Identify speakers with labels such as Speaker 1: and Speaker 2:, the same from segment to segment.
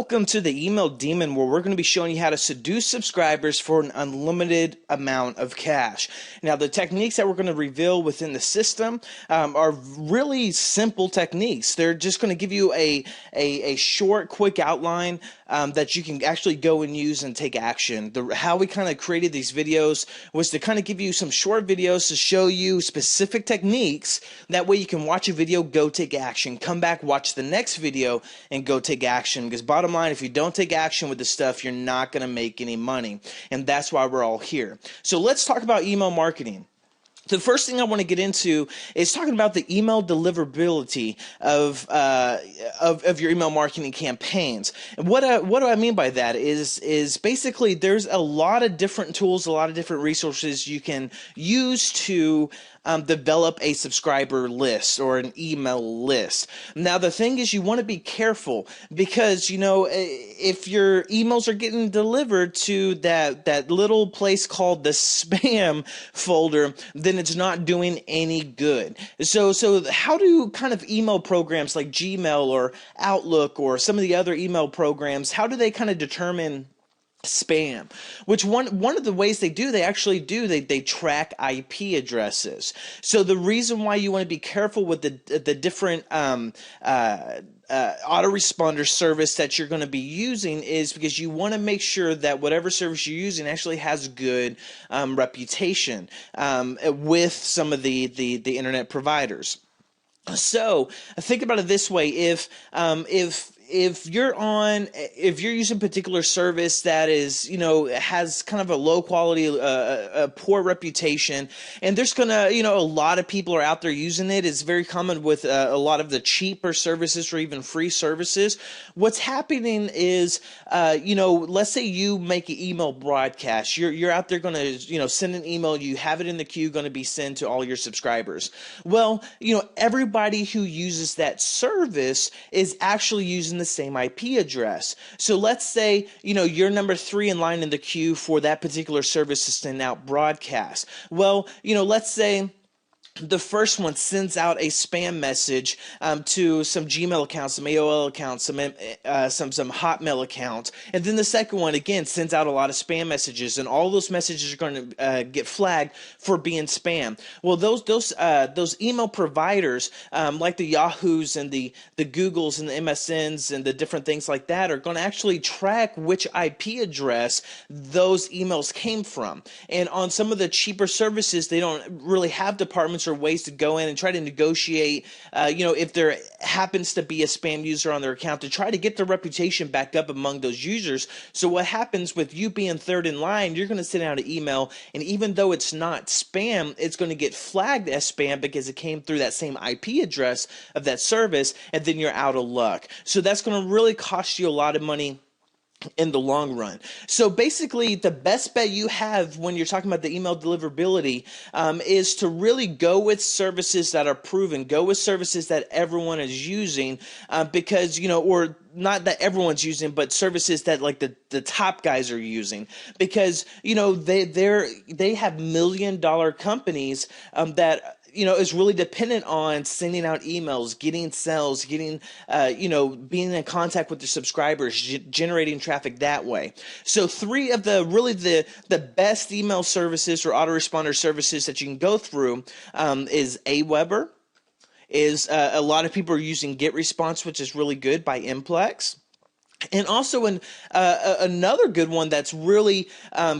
Speaker 1: Welcome to the Email Demon, where we're going to be showing you how to seduce subscribers for an unlimited amount of cash. Now, the techniques that we're going to reveal within the system are really simple techniques. They're just going to give you a short, quick outline that you can actually go and use and take action. How we kind of created these videos was to kind of give you some short videos to show you specific techniques. That way you can watch a video, go take action, come back, watch the next video, and go take action. Because bottom line, if you don't take action with this stuff, you're not going to make any money. And that's why we're all here. So let's talk about email marketing. The first thing I want to get into is talking about the email deliverability of your email marketing campaigns. And what do I mean by that is basically there's a lot of different tools, a lot of different resources you can use to develop a subscriber list or an email list. Now, the thing is, you want to be careful because, you know, if your emails are getting delivered to that little place called the spam folder, then it's not doing any good. So how do kind of email programs like Gmail or Outlook or some of the other email programs, how do they kind of determine spam? Which one of the ways they actually do, they track IP addresses. So the reason why you want to be careful with the different autoresponder service that you're going to be using is because you want to make sure that whatever service you're using actually has good reputation with some of the internet providers. So think about it this way: if you're using a particular service that is, you know, has kind of a low quality, a poor reputation, and there's gonna, you know, a lot of people are out there using it. It's very common with a lot of the cheaper services or even free services. What's happening is, you know, let's say you make an email broadcast. You're out there gonna, you know, send an email. You have it in the queue, going to be sent to all your subscribers. Well, you know, everybody who uses that service is actually using the same IP address. So let's say, you know, you're number 3 in line in the queue for that particular service to send out broadcast. Well, you know, let's say the first one sends out a spam message to some Gmail accounts, some AOL accounts, some Hotmail accounts, and then the second one again sends out a lot of spam messages, and all those messages are going to get flagged for being spam. Well, those email providers like the Yahoos and the Googles and the MSNs and the different things like that are going to actually track which IP address those emails came from. And on some of the cheaper services, they don't really have departments or ways to go in and try to negotiate, you know, if there happens to be a spam user on their account, to try to get their reputation back up among those users. So what happens with you being third in line, you're going to send out an email, and even though it's not spam, it's going to get flagged as spam because it came through that same IP address of that service, and then you're out of luck. So that's going to really cost you a lot of money in the long run. So basically, the best bet you have when you're talking about the email deliverability is to really go with services that are proven, go with services that everyone is using, because, you know, or not that everyone's using, but services that like the top guys are using, because, you know, they have $1 million companies that, you know, is really dependent on sending out emails, getting sales, getting, you know, being in contact with their subscribers, generating traffic that way. So 3 of the best email services or autoresponder services that you can go through is Aweber, is a lot of people are using GetResponse, which is really good, by Implex. And also another good one that's really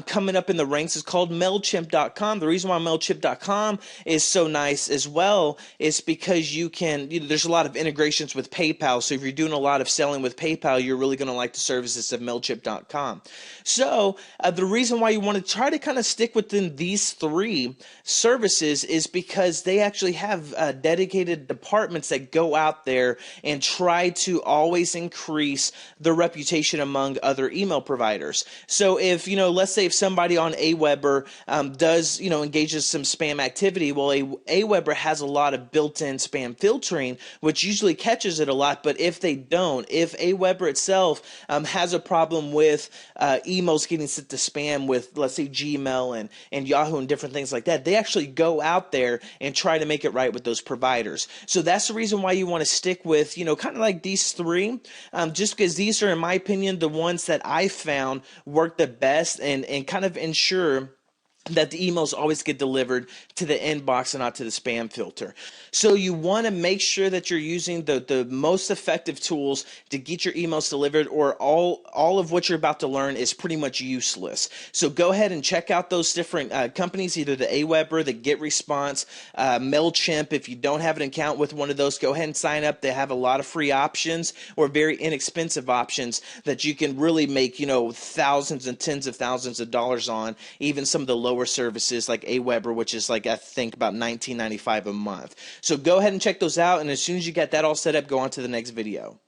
Speaker 1: coming up in the ranks is called MailChimp.com. The reason why MailChimp.com is so nice as well is because you can, you know, there's a lot of integrations with PayPal. So if you're doing a lot of selling with PayPal, you're really going to like the services of MailChimp.com. So the reason why you want to try to kind of stick within these 3 services is because they actually have dedicated departments that go out there and try to always increase the reputation among other email providers. So if, you know, let's say if somebody on Aweber does, you know, engages some spam activity, well, Aweber has a lot of built-in spam filtering, which usually catches it a lot. But if they don't, if Aweber itself has a problem with emails getting sent to spam with, let's say, Gmail and Yahoo and different things like that, they actually go out there and try to make it right with those providers. So that's the reason why you want to stick with, you know, kind of like these 3, just because these these are, in my opinion, the ones that I found work the best and kind of ensure that the emails always get delivered to the inbox and not to the spam filter. So you want to make sure that you're using the most effective tools to get your emails delivered, or all of what you're about to learn is pretty much useless. So go ahead and check out those different companies, either the Aweber, the GetResponse, MailChimp. If you don't have an account with one of those, go ahead and sign up. They have a lot of free options or very inexpensive options that you can really make, thousands and tens of thousands of dollars on, even some of the lower services like Aweber, which is like, I think, about $19.95 a month. So go ahead and check those out, and as soon as you get that all set up, go on to the next video.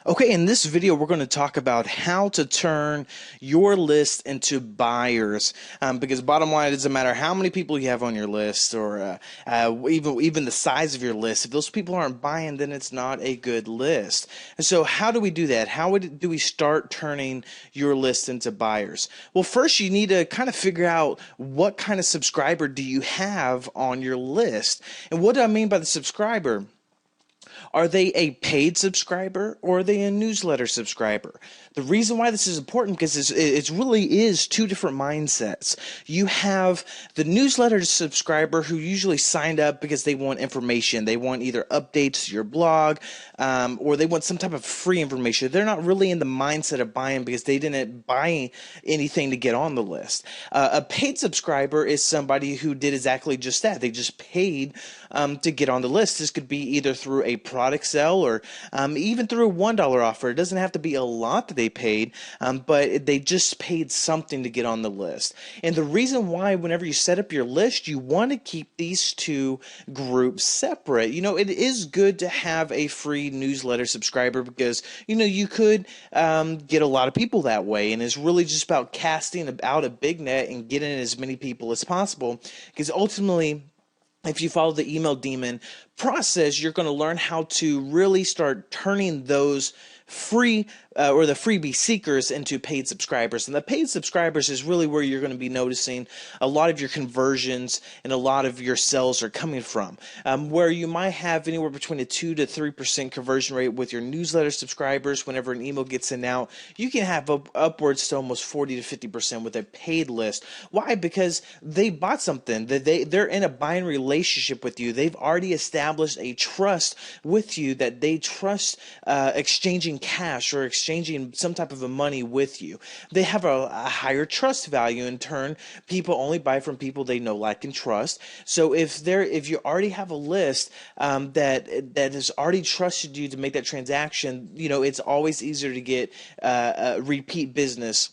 Speaker 1: Okay, in this video, we're going to talk about how to turn your list into buyers. Because bottom line, it doesn't matter how many people you have on your list, or even the size of your list. If those people aren't buying, then it's not a good list. And so how do we do that? How do we start turning your list into buyers? Well, first you need to kind of figure out what kind of subscriber do you have on your list. And what do I mean by the subscriber? Are they a paid subscriber, or are they a newsletter subscriber? The reason why this is important, because it really is two different mindsets. You have the newsletter subscriber who usually signed up because they want information. They want either updates to your blog, or they want some type of free information. They're not really in the mindset of buying because they didn't buy anything to get on the list. A paid subscriber is somebody who did exactly just that. They just paid to get on the list. This could be either through a product sale, or even through a $1 offer. It doesn't have to be a lot that they paid, but they just paid something to get on the list. And the reason why, whenever you set up your list, you want to keep these two groups separate. It is good to have a free newsletter subscriber because, you could get a lot of people that way. And it's really just about casting out a big net and getting as many people as possible, because ultimately, if you follow the email demon process, you're going to learn how to really start turning those free or the freebie seekers into paid subscribers. And the paid subscribers is really where you're going to be noticing a lot of your conversions and a lot of your sales are coming from. Where you might have anywhere between a 2 to 3% conversion rate with your newsletter subscribers, whenever an email gets sent out, you can have upwards to almost 40 to 50% with a paid list. Why? Because they bought something. They're in a buying relationship with you. They've already established a trust with you, that they trust exchanging cash or exchanging some type of a money with you. They have a higher trust value. In turn, people only buy from people they know, like, and trust. So if you already have a list that has already trusted you to make that transaction, it's always easier to get repeat business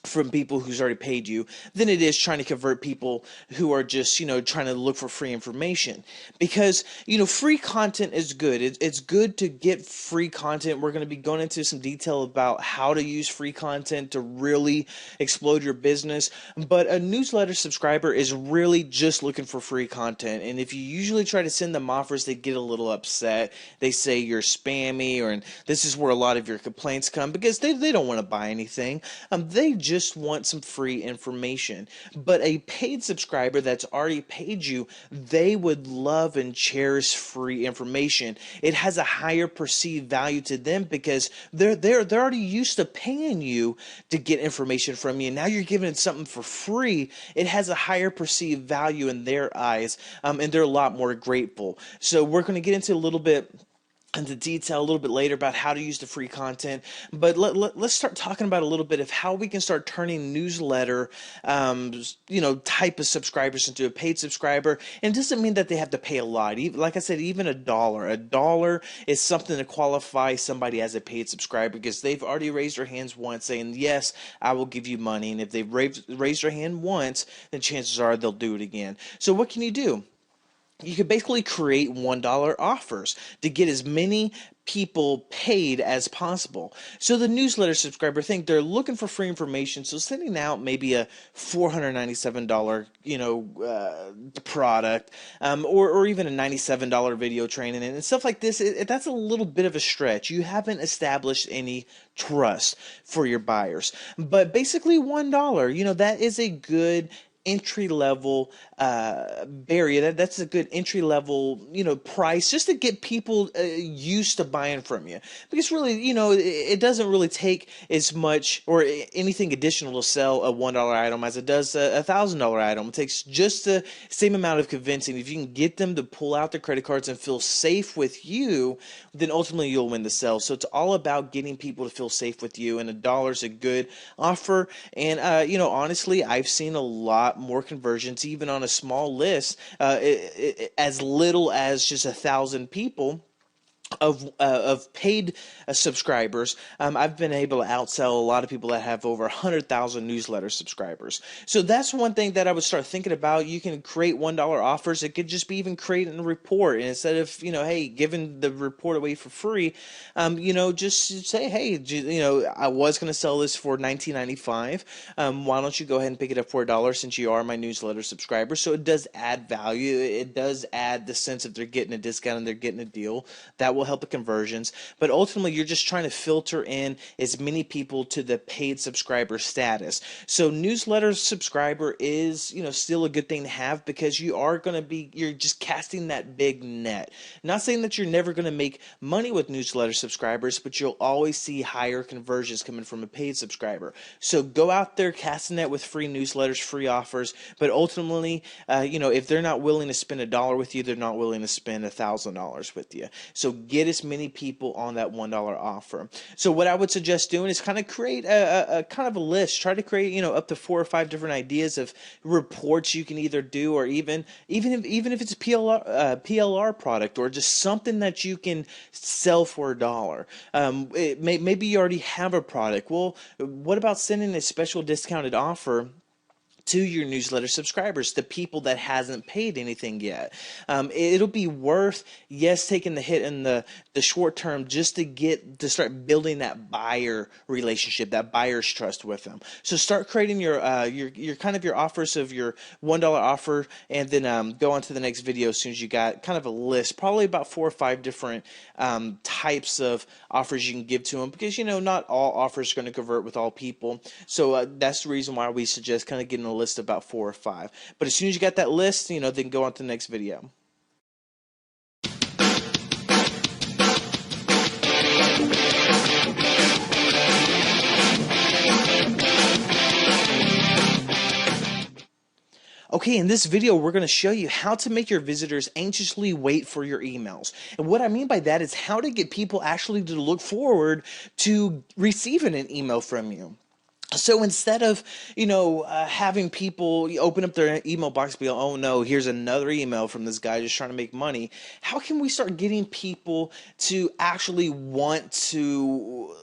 Speaker 1: from people who's already paid you than it is trying to convert people who are just, trying to look for free information. Because, free content is good. It's good to get free content. We're going to be going into some detail about how to use free content to really explode your business. But a newsletter subscriber is really just looking for free content. And if you usually try to send them offers, they get a little upset. They say you're spammy, and this is where a lot of your complaints come, because they don't want to buy anything. They just want some free information. But a paid subscriber that's already paid you, they would love and cherish free information. It has a higher perceived value to them because they're already used to paying you to get information from you. Now you're giving it something for free. It has a higher perceived value in their eyes, and they're a lot more grateful. So we're going to get into a little bit into detail a little bit later about how to use the free content, but let's start talking about a little bit of how we can start turning newsletter type of subscribers into a paid subscriber. And it doesn't mean that they have to pay a lot. Like I said, even $1 is something to qualify somebody as a paid subscriber, because they've already raised their hands once saying, yes, I will give you money. And if they've raised their hand once, then chances are they'll do it again. So what can you do? you could basically create $1 offers to get as many people paid as possible. So the newsletter subscriber think they're looking for free information, so sending out maybe a $497 product, or even a $97 video training and stuff like this, that's a little bit of a stretch. You haven't established any trust for your buyers. But basically $1, that is a good entry level barrier. That's a good entry level price, just to get people used to buying from you, because really it doesn't really take as much or anything additional to sell a $1 item as it does a $1,000 item. It takes just the same amount of convincing. If you can get them to pull out their credit cards and feel safe with you, then ultimately you'll win the sale. So it's all about getting people to feel safe with you, and $1 is a good offer. And honestly, I've seen a lot more conversions even on a small list, as little as just 1,000 people of paid subscribers. I've been able to outsell a lot of people that have over 100,000 newsletter subscribers. So that's one thing that I would start thinking about. You can create $1 offers. It could just be even creating a report, and instead of hey, giving the report away for free, just say, hey, I was going to sell this for $19.95. Why don't you go ahead and pick it up for $1 since you are my newsletter subscriber? So it does add value. It does add the sense that they're getting a discount and they're getting a deal. That will help the conversions, but ultimately you're just trying to filter in as many people to the paid subscriber status. So newsletter subscriber is still a good thing to have, because you're just casting that big net. Not saying that you're never going to make money with newsletter subscribers, but you'll always see higher conversions coming from a paid subscriber. So go out there, casting that with free newsletters, free offers, but ultimately if they're not willing to spend $1 with you, they're not willing to spend $1,000 with you. So get as many people on that $1 offer. So what I would suggest doing is kind of create a kind of a list. Try to create up to 4 or 5 different ideas of reports you can either do, or even if it's a PLR product, or just something that you can sell for $1. Maybe you already have a product. Well, what about sending a special discounted offer to your newsletter subscribers, the people that hasn't paid anything yet? It'll be worth, yes, taking the hit in the short term, just to start building that buyer relationship, that buyer's trust with them. So start creating your kind of your offers of your $1 offer, and then go on to the next video as soon as you got kind of a list, probably about 4 or 5 different types of offers you can give to them, because not all offers are going to convert with all people. So that's the reason why we suggest kind of getting a list of about 4 or 5. But as soon as you got that list, then go on to the next video. Okay, in this video, we're going to show you how to make your visitors anxiously wait for your emails. And what I mean by that is how to get people actually to look forward to receiving an email from you. So instead of, having people open up their email box and be like, oh no, here's another email from this guy just trying to make money, how can we start getting people to actually want to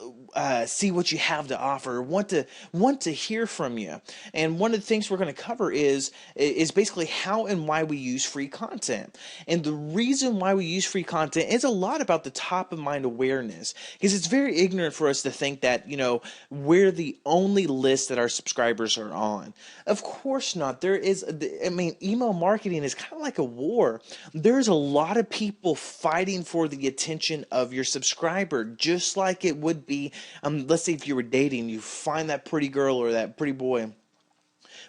Speaker 1: see what you have to offer, want to hear from you? And one of the things we're going to cover is basically how and why we use free content. And the reason why we use free content is a lot about the top of mind awareness, because it's very ignorant for us to think that, we're the only list that our subscribers are on. Of course not. Email marketing is kind of like a war. There's a lot of people fighting for the attention of your subscriber, just like it would be, let's say if you were dating, you find that pretty girl or that pretty boy.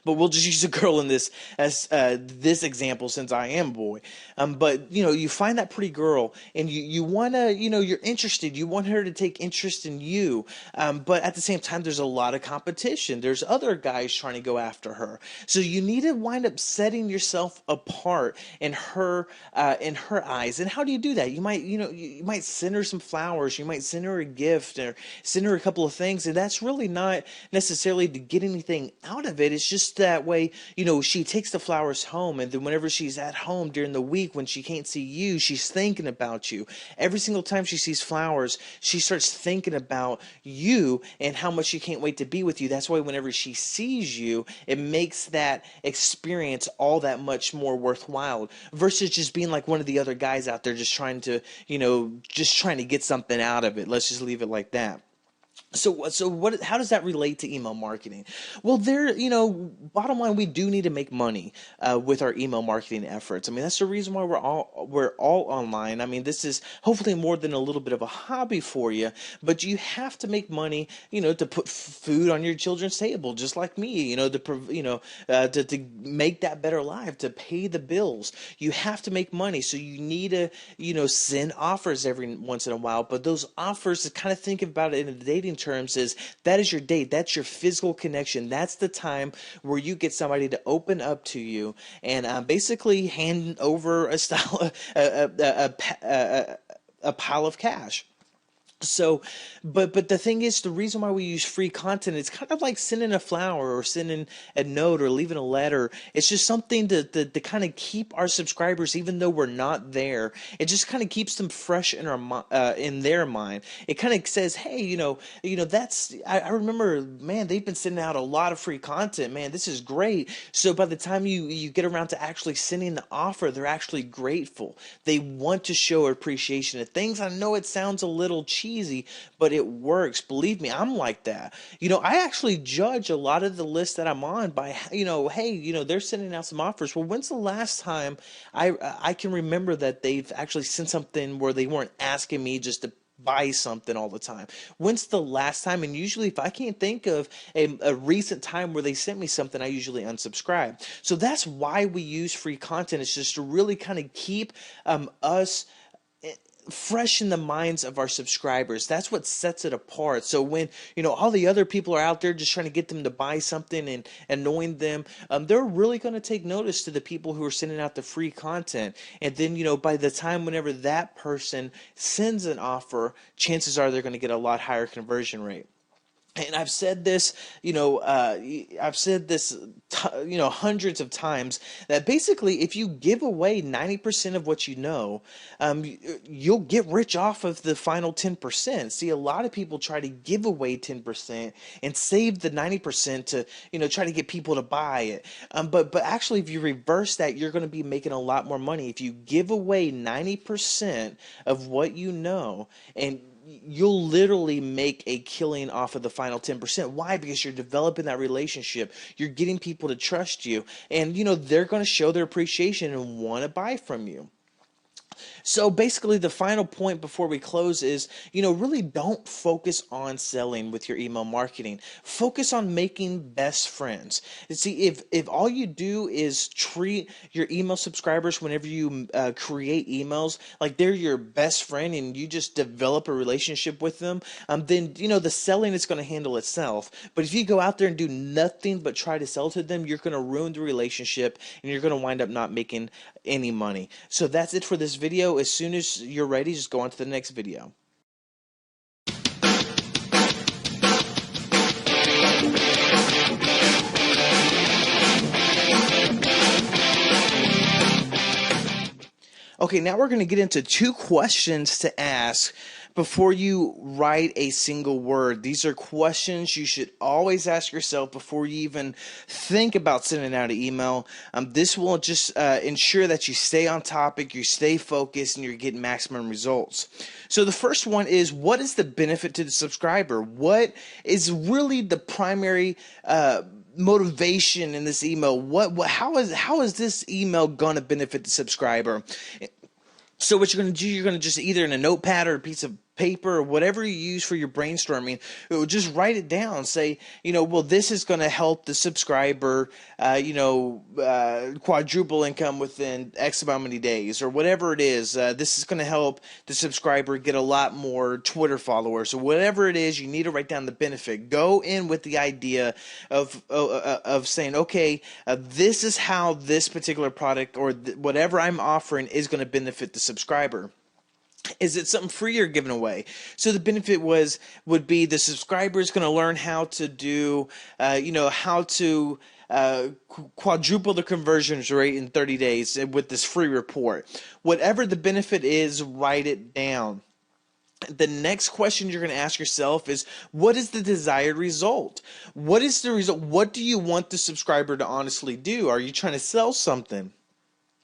Speaker 1: But we'll just use a girl in this as this example, since I am a boy. But you find that pretty girl, and you want to, you're interested. You want her to take interest in you. But at the same time, there's a lot of competition. There's other guys trying to go after her. So you need to wind up setting yourself apart in her eyes. And how do you do that? You might send her some flowers. You might send her a gift, or send her a couple of things. And that's really not necessarily to get anything out of it. It's just just that way, she takes the flowers home, and then whenever she's at home during the week when she can't see you, she's thinking about you. Every single time she sees flowers, she starts thinking about you and how much she can't wait to be with you. That's why whenever she sees you, it makes that experience all that much more worthwhile versus just being like one of the other guys out there just trying to, just trying to get something out of it. Let's just leave it like that. So what? How does that relate to email marketing? Well, bottom line, we do need to make money with our email marketing efforts. I mean, that's the reason why we're all online. I mean, this is hopefully more than a little bit of a hobby for you, but you have to make money, to put food on your children's table, just like me, to make that better life, to pay the bills. You have to make money, so you need to, send offers every once in a while. But those offers, to kind of think about it in a dating terms, is that is your date. That's your physical connection. That's the time where you get somebody to open up to you and basically hand over a pile of cash. So, but the thing is, the reason why we use free content, it's kind of like sending a flower or sending a note or leaving a letter. It's just something to kind of keep our subscribers, even though we're not there. It just kind of keeps them fresh in in their mind. It kind of says, hey, that's, I remember, man, they've been sending out a lot of free content, man, this is great. So by the time you get around to actually sending the offer, they're actually grateful. They want to show appreciation of things. I know it sounds a little cheesy, but it works. Believe me, I'm like that. I actually judge a lot of the lists that I'm on by, hey, they're sending out some offers. Well, when's the last time I can remember that they've actually sent something where they weren't asking me just to buy something all the time? When's the last time? And usually if I can't think of a recent time where they sent me something, I usually unsubscribe. So that's why we use free content. It's just to really kind of keep us fresh in the minds of our subscribers. That's what sets it apart. So when all the other people are out there just trying to get them to buy something and annoying them, they're really going to take notice to the people who are sending out the free content. And then by the time whenever that person sends an offer, chances are they're going to get a lot higher conversion rate. And I've said this, hundreds of times, that basically if you give away 90% of what you know, you'll get rich off of the final 10%. See, a lot of people try to give away 10% and save the 90% to, try to get people to buy it. But actually, if you reverse that, you're going to be making a lot more money. If you give away 90% of what you know, and you'll literally make a killing off of the final 10%. Why? Because you're developing that relationship. You're getting people to trust you. And, they're going to show their appreciation and want to buy from you. So basically, the final point before we close is, really don't focus on selling with your email marketing. Focus on making best friends. See, if all you do is treat your email subscribers whenever you create emails like they're your best friend and you just develop a relationship with them, then, the selling is going to handle itself. But if you go out there and do nothing but try to sell to them, you're going to ruin the relationship and you're going to wind up not making any money. So that's it for this video. As soon as you're ready, just go on to the next video. Okay, now we're going to get into 2 questions to ask before you write a single word. These are questions you should always ask yourself before you even think about sending out an email. This will just ensure that you stay on topic, you stay focused, and you're getting maximum results. So the first one is, what is the benefit to the subscriber? What is really the primary motivation in this email? How is this email gonna benefit the subscriber? So what you're going to do, you're going to just either in a notepad or a piece of paper or whatever you use for your brainstorming, just write it down. Say, well, this is going to help the subscriber, quadruple income within X amount many days, or whatever it is. This is going to help the subscriber get a lot more Twitter followers, or whatever it is. You need to write down the benefit. Go in with the idea of saying, okay, this is how this particular product or whatever I'm offering is going to benefit the subscriber. Is it something free you're giving away? So the benefit would be the subscriber is going to learn how to do, how to quadruple the conversions rate in 30 days with this free report. Whatever the benefit is, write it down. The next question you're going to ask yourself is, what is the desired result? What is the result? What do you want the subscriber to honestly do? Are you trying to sell something?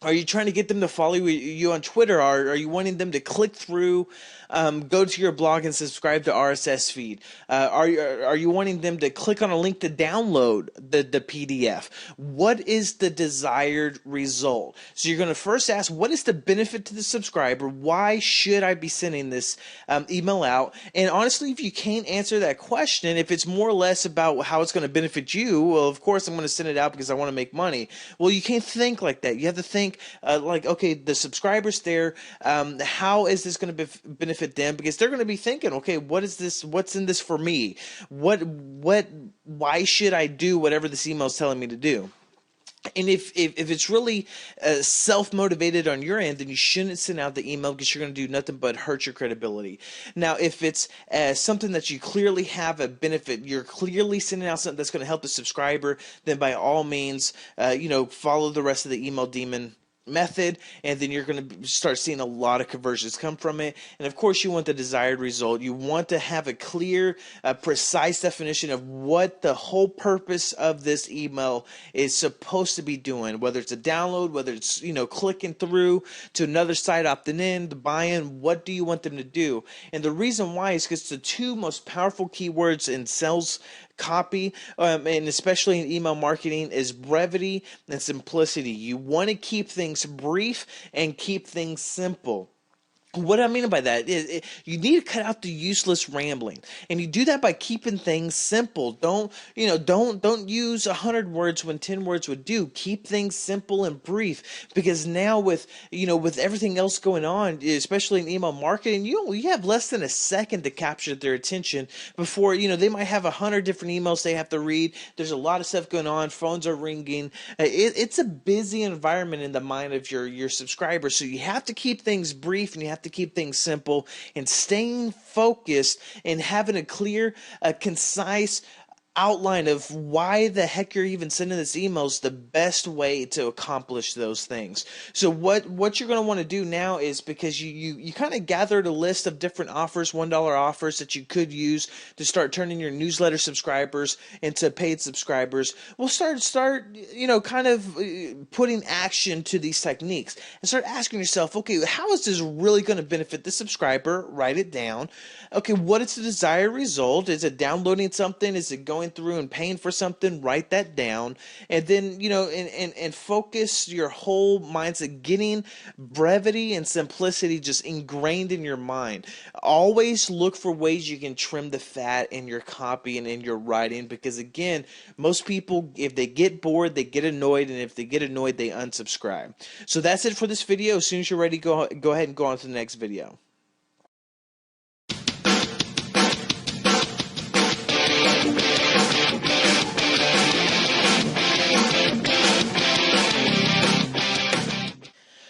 Speaker 1: Are you trying to get them to follow you on Twitter? Are you wanting them to click through, go to your blog and subscribe to RSS feed? Are you wanting them to click on a link to download the PDF? What is the desired result? So you're going to first ask, what is the benefit to the subscriber? Why should I be sending this email out? And honestly, if you can't answer that question, if it's more or less about how it's going to benefit you, well, of course I'm going to send it out because I want to make money. Well, you can't think like that. You have to think okay, the subscribers there, how is this going to benefit them? Because they're going to be thinking, okay, what is this? What's in this for me? Why should I do whatever this email is telling me to do? And if it's really self-motivated on your end, then you shouldn't send out the email because you're going to do nothing but hurt your credibility. Now, if it's something that you clearly have a benefit, you're clearly sending out something that's going to help the subscriber, then by all means, follow the rest of the email demon method, and then you're going to start seeing a lot of conversions come from it. And of course, you want the desired result. You want to have a clear, precise definition of what the whole purpose of this email is supposed to be doing, whether it's a download, whether it's clicking through to another site, opting in, the buy-in. What do you want them to do? And the reason why is because the two most powerful keywords in sales copy, and especially in email marketing, is brevity and simplicity. You want to keep things brief and keep things simple. What I mean by that is you need to cut out the useless rambling, and you do that by keeping things simple. Don't use 100 words when 10 words would do. Keep things simple and brief, because now with everything else going on, especially in email marketing, you have less than a second to capture their attention before they might have 100 different emails they have to read. There's a lot of stuff going on. Phones are ringing. It's a busy environment in the mind of your subscribers. So you have to keep things brief, and you have to keep things simple, and staying focused and having a clear, concise outline of why the heck you're even sending this email is the best way to accomplish those things. So what you're going to want to do now is, because you kind of gathered a list of different offers, $1 offers that you could use to start turning your newsletter subscribers into paid subscribers. We'll start kind of putting action to these techniques and start asking yourself, okay, how is this really going to benefit the subscriber? Write it down. Okay, what is the desired result? Is it downloading something? Is it going through and paying for something? Write that down. And then, and focus your whole mindset, getting brevity and simplicity just ingrained in your mind. Always look for ways you can trim the fat in your copy and in your writing, because again, most people, if they get bored, they get annoyed, and if they get annoyed, they unsubscribe. So that's it for this video. As soon as you're ready, go ahead and go on to the next video.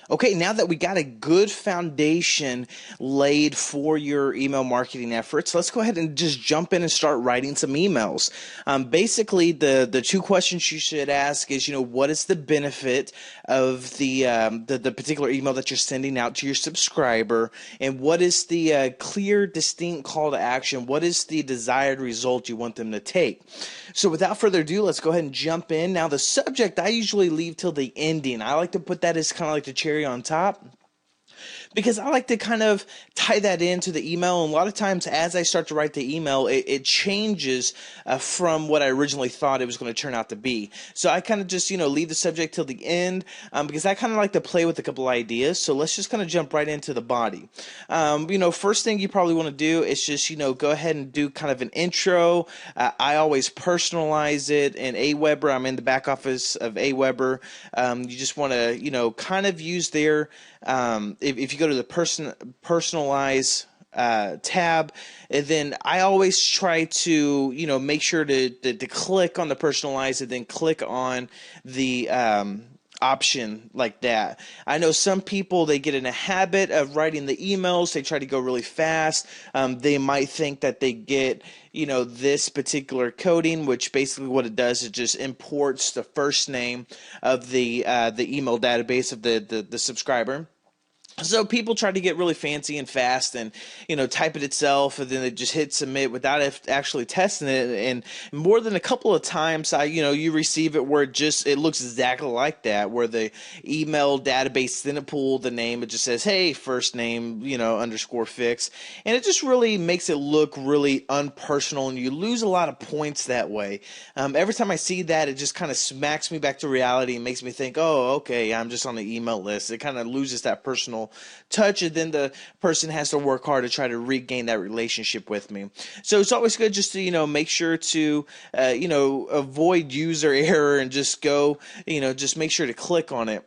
Speaker 1: Okay, now that we got a good foundation laid for your email marketing efforts, let's go ahead and just jump in and start writing some emails. Basically, the two questions you should ask is, what is the benefit of the particular email that you're sending out to your subscriber, and what is the clear, distinct call to action? What is the desired result you want them to take? So without further ado, let's go ahead and jump in. Now, the subject I usually leave till the ending. I like to put that as kind of like the cherry on top, because I like to kind of tie that into the email. And a lot of times as I start to write the email, it changes from what I originally thought it was going to turn out to be. So I kind of just, leave the subject till the end, because I kind of like to play with a couple ideas. So let's just kind of jump right into the body. First thing you probably want to do is just, go ahead and do kind of an intro. I always personalize it in Aweber. I'm in the back office of Aweber. You just want to, kind of use their, if you go to the personalize tab, and then I always try to make sure to click on the personalize, and then click on the option like that. I know some people, they get in a habit of writing the emails. They try to go really fast. They might think that they get, this particular coding, which basically what it does is just imports the first name of the email database of the subscriber. So people try to get really fancy and fast and, type it itself, and then they just hit submit without actually testing it. And more than a couple of times, you receive it where it looks exactly like that, where the email database didn't pull the name. It just says, hey, first name, underscore fix. And it just really makes it look really unpersonal, and you lose a lot of points that way. Every time I see that, it just kind of smacks me back to reality and makes me think, oh, okay, I'm just on the email list. It kind of loses that personal touch, and then the person has to work hard to try to regain that relationship with me. So it's always good just to make sure to avoid user error and just go, just make sure to click on it.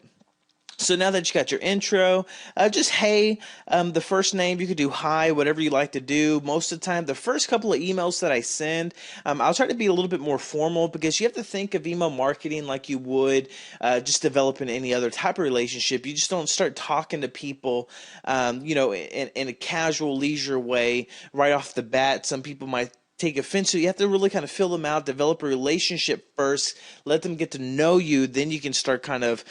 Speaker 1: So now that you got your intro, just hey, the first name, you could do hi, whatever you like to do. Most of the time, the first couple of emails that I send, I'll try to be a little bit more formal, because you have to think of email marketing like you would just developing any other type of relationship. You just don't start talking to people, in a casual, leisure way right off the bat. Some people might take offense. So you have to really kind of fill them out, develop a relationship first, let them get to know you. Then you can start kind of,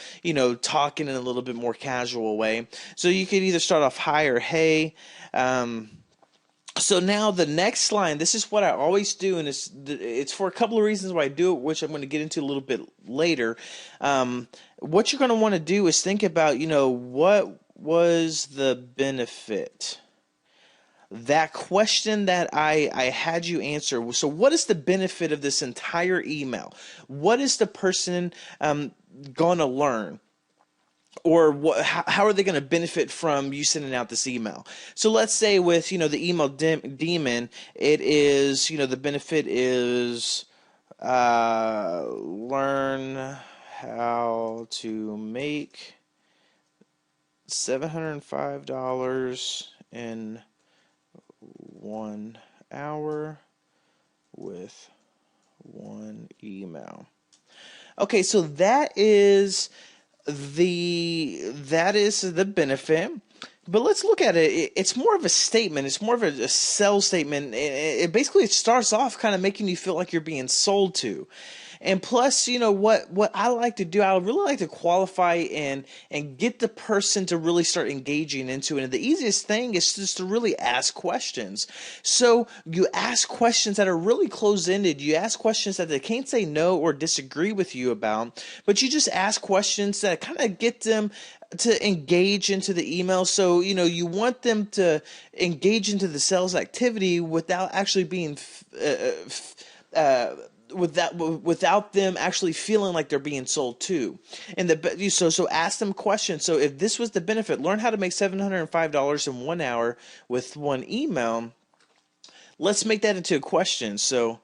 Speaker 1: talking in a little bit more casual way. So you could either start off hi or hey. So now the next line, this is what I always do, and it's for a couple of reasons why I do it, which I'm going to get into a little bit later. What you're going to want to do is think about, what was the benefit? That question that I had you answer. So what is the benefit of this entire email? What is the person going to learn? Or how are they going to benefit from you sending out this email? So let's say with, the email demon, it is, the benefit is learn how to make $705 in 1 hour with one email. Okay, so that is the benefit. But let's look at it. It's more of a statement. It's more of a sales statement. It basically starts off kind of making you feel like you're being sold to. And plus, what I like to do, I really like to qualify and get the person to really start engaging into it. And the easiest thing is just to really ask questions. So you ask questions that are really close-ended. You ask questions that they can't say no or disagree with you about, but you just ask questions that kind of get them to engage into the email. So, you want them to engage into the sales activity without actually being without them actually feeling like they're being sold to. And so ask them questions. So if this was the benefit, learn how to make $705 in 1 hour with one email. Let's make that into a question. So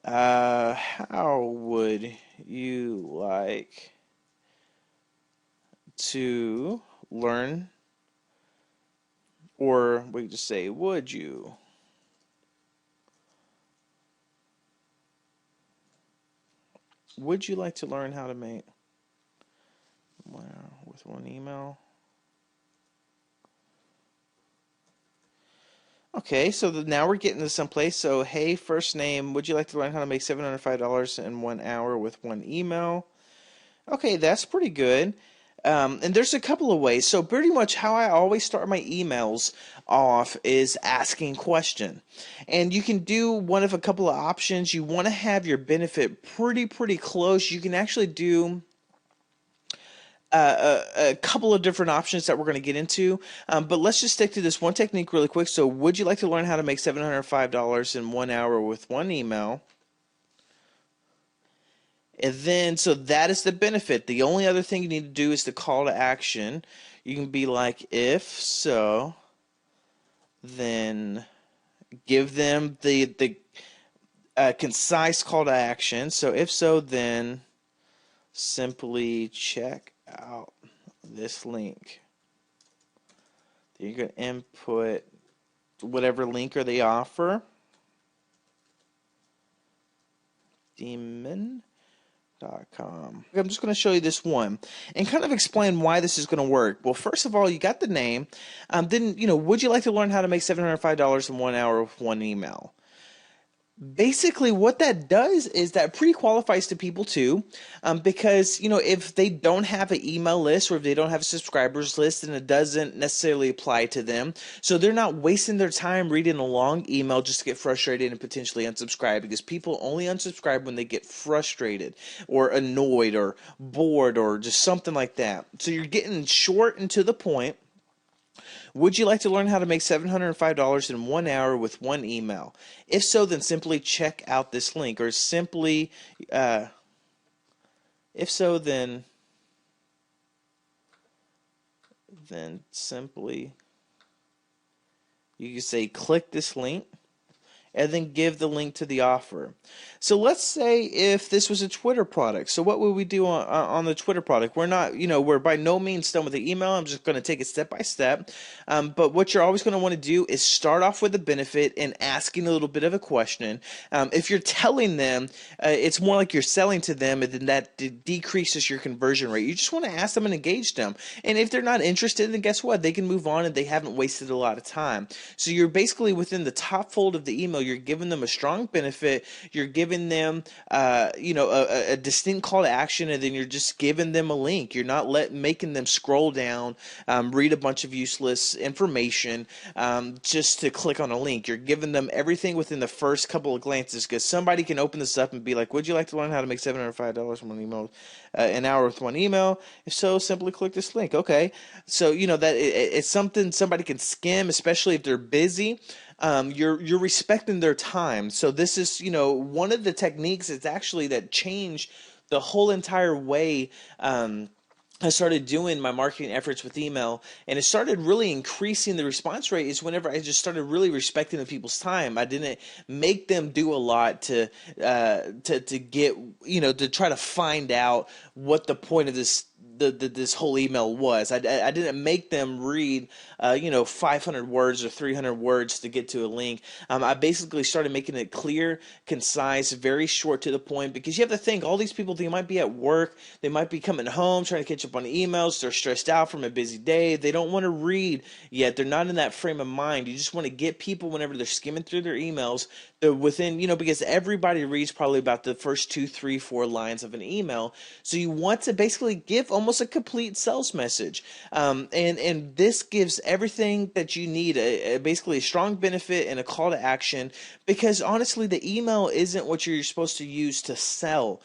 Speaker 1: how would you like to learn, or we could just say, would you like to learn how to make with one email? Okay, so now we're getting to someplace. So, hey, first name, would you like to learn how to make $705 in 1 hour with one email? Okay, that's pretty good. And there's a couple of ways. So pretty much how I always start my emails off is asking question. And you can do one of a couple of options. You want to have your benefit pretty close. You can actually do a couple of different options that we're going to get into. But let's just stick to this one technique really quick. So would you like to learn how to make $705 in 1 hour with one email? And then, so that is the benefit. The only other thing you need to do is the call to action. You can be like, if so, then give them the concise call to action. So if so, then simply check out this link. You can input whatever link or they offer. Demon com. I'm just going to show you this one and kind of explain why this is going to work. Well, first of all, you got the name. Then, would you like to learn how to make $705 in 1 hour with one email? Basically, what that does is that pre-qualifies to people too, because if they don't have an email list or if they don't have a subscribers list, then it doesn't necessarily apply to them. So they're not wasting their time reading a long email just to get frustrated and potentially unsubscribe, because people only unsubscribe when they get frustrated or annoyed or bored or just something like that. So you're getting short and to the point. Would you like to learn how to make $705 in 1 hour with one email? If so, then simply check out this link, or simply, if so, then simply, you can say click this link, and then give the link to the offer. So let's say if this was a Twitter product. So what would we do on the Twitter product? We're not, we're by no means done with the email. I'm just going to take it step by step. But what you're always going to want to do is start off with a benefit and asking a little bit of a question. If you're telling them, it's more like you're selling to them, and then that decreases your conversion rate. You just want to ask them and engage them. And if they're not interested, then guess what? They can move on and they haven't wasted a lot of time. So you're basically within the top fold of the email. You're giving them a strong benefit. You're giving them, a distinct call to action, and then you're just giving them a link. You're not making them scroll down, read a bunch of useless information, just to click on a link. You're giving them everything within the first couple of glances, because somebody can open this up and be like, "Would you like to learn how to make $705 from one email, an hour with one email? If so, simply click this link." Okay, so that it's something somebody can skim, especially if they're busy. You're respecting their time. So this is, one of the techniques is actually that changed the whole entire way I started doing my marketing efforts with email, and it started really increasing the response rate is whenever I just started really respecting the people's time. I didn't make them do a lot to get, to try to find out what the point of this whole email was. I didn't make them read 500 words or 300 words to get to a link. I basically started making it clear, concise, very short to the point, because you have to think, all these people, they might be at work, they might be coming home trying to catch up on emails, they're stressed out from a busy day, they don't want to read yet, they're not in that frame of mind. You just want to get people, whenever they're skimming through their emails, they're within, because everybody reads probably about the first 2, 3, 4 lines of an email. So you want to basically give almost a complete sales message. And this gives everything that you need, basically a strong benefit and a call to action, because honestly, the email isn't what you're supposed to use to sell.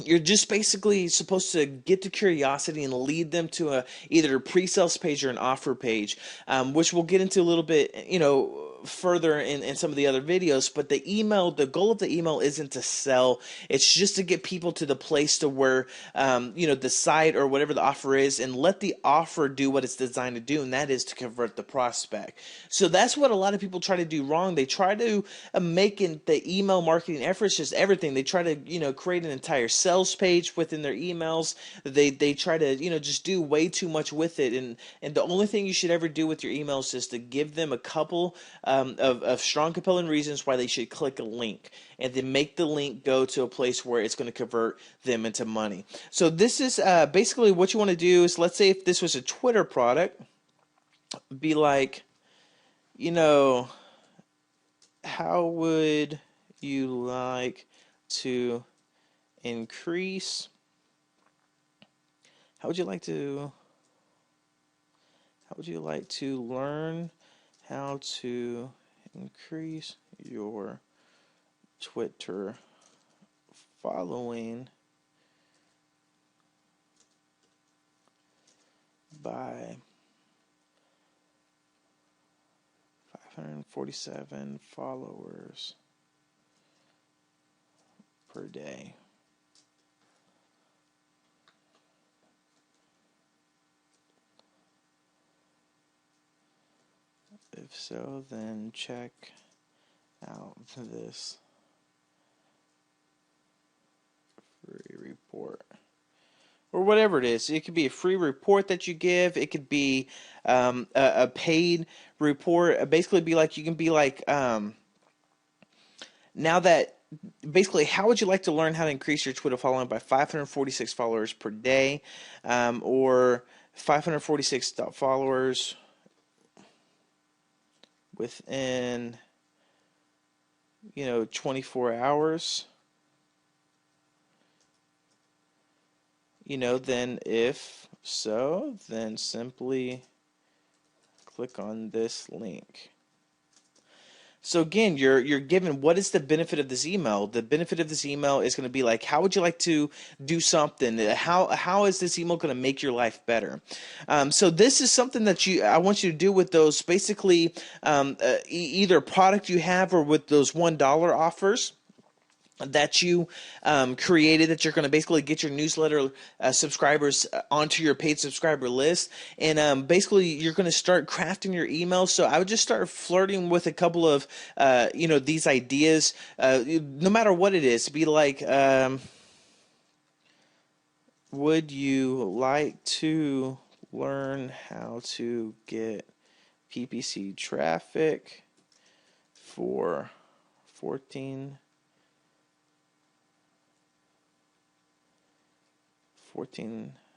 Speaker 1: You're just basically supposed to get the curiosity and lead them to either a pre-sales page or an offer page, which we'll get into a little bit, further in some of the other videos. But the goal of the email isn't to sell. It's just to get people to the place to where, the site or whatever the offer is, and let the offer do what it's designed to do, and that is to convert the prospect. So that's what a lot of people try to do wrong. They try to make the email marketing efforts just everything. They try to, create an entire sales page within their emails. They try to, just do way too much with it. And the only thing you should ever do with your emails is to give them a couple of strong, compelling reasons why they should click a link, and then make the link go to a place where it's going to convert them into money. So this is basically what you want to do is, let's say if this was a Twitter product, be like, how would you like to increase? How would you like to learn how to increase your Twitter following by 547 followers per day? If so, then check out this free report. Or whatever it is. It could be a free report that you give. It could be a paid report. Basically, you can be like, now that basically, how would you like to learn how to increase your Twitter following by 546 followers per day, or 546 followers within 24 hours? Then if so, then simply click on this link. So again, you're given what is the benefit of this email. The benefit of this email is going to be like, how would you like to do something? How is this email going to make your life better? So this is something that I want you to do with those basically either product you have or with those $1 offers that you created, that you're going to basically get your newsletter subscribers onto your paid subscriber list. And basically you're going to start crafting your emails. So I would just start flirting with a couple of these ideas, no matter what it is. Be like, would you like to learn how to get PPC traffic for 14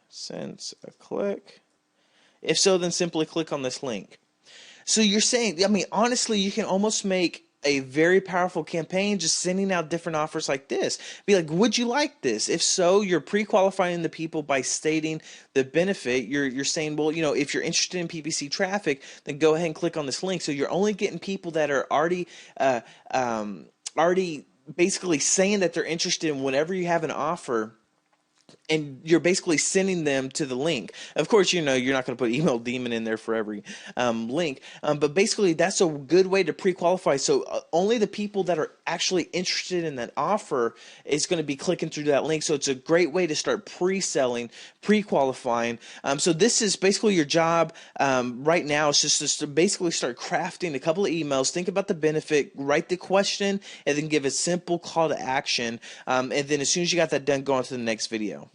Speaker 1: cents a click? If so, then simply click on this link. So you're saying, I mean, honestly, you can almost make a very powerful campaign just sending out different offers like this. Be like, would you like this? If so, you're pre-qualifying the people by stating the benefit. You're saying, well, if you're interested in PPC traffic, then go ahead and click on this link. So you're only getting people that are already basically saying that they're interested in whenever you have an offer, and you're basically sending them to the link. Of course, you're not going to put email demon in there for every link, but basically that's a good way to pre-qualify. So only the people that are actually interested in that offer is going to be clicking through that link. So it's a great way to start pre-selling, pre-qualifying. So this is basically your job right now. It's just to basically start crafting a couple of emails, think about the benefit, write the question, and then give a simple call to action. And then as soon as you got that done, go on to the next video.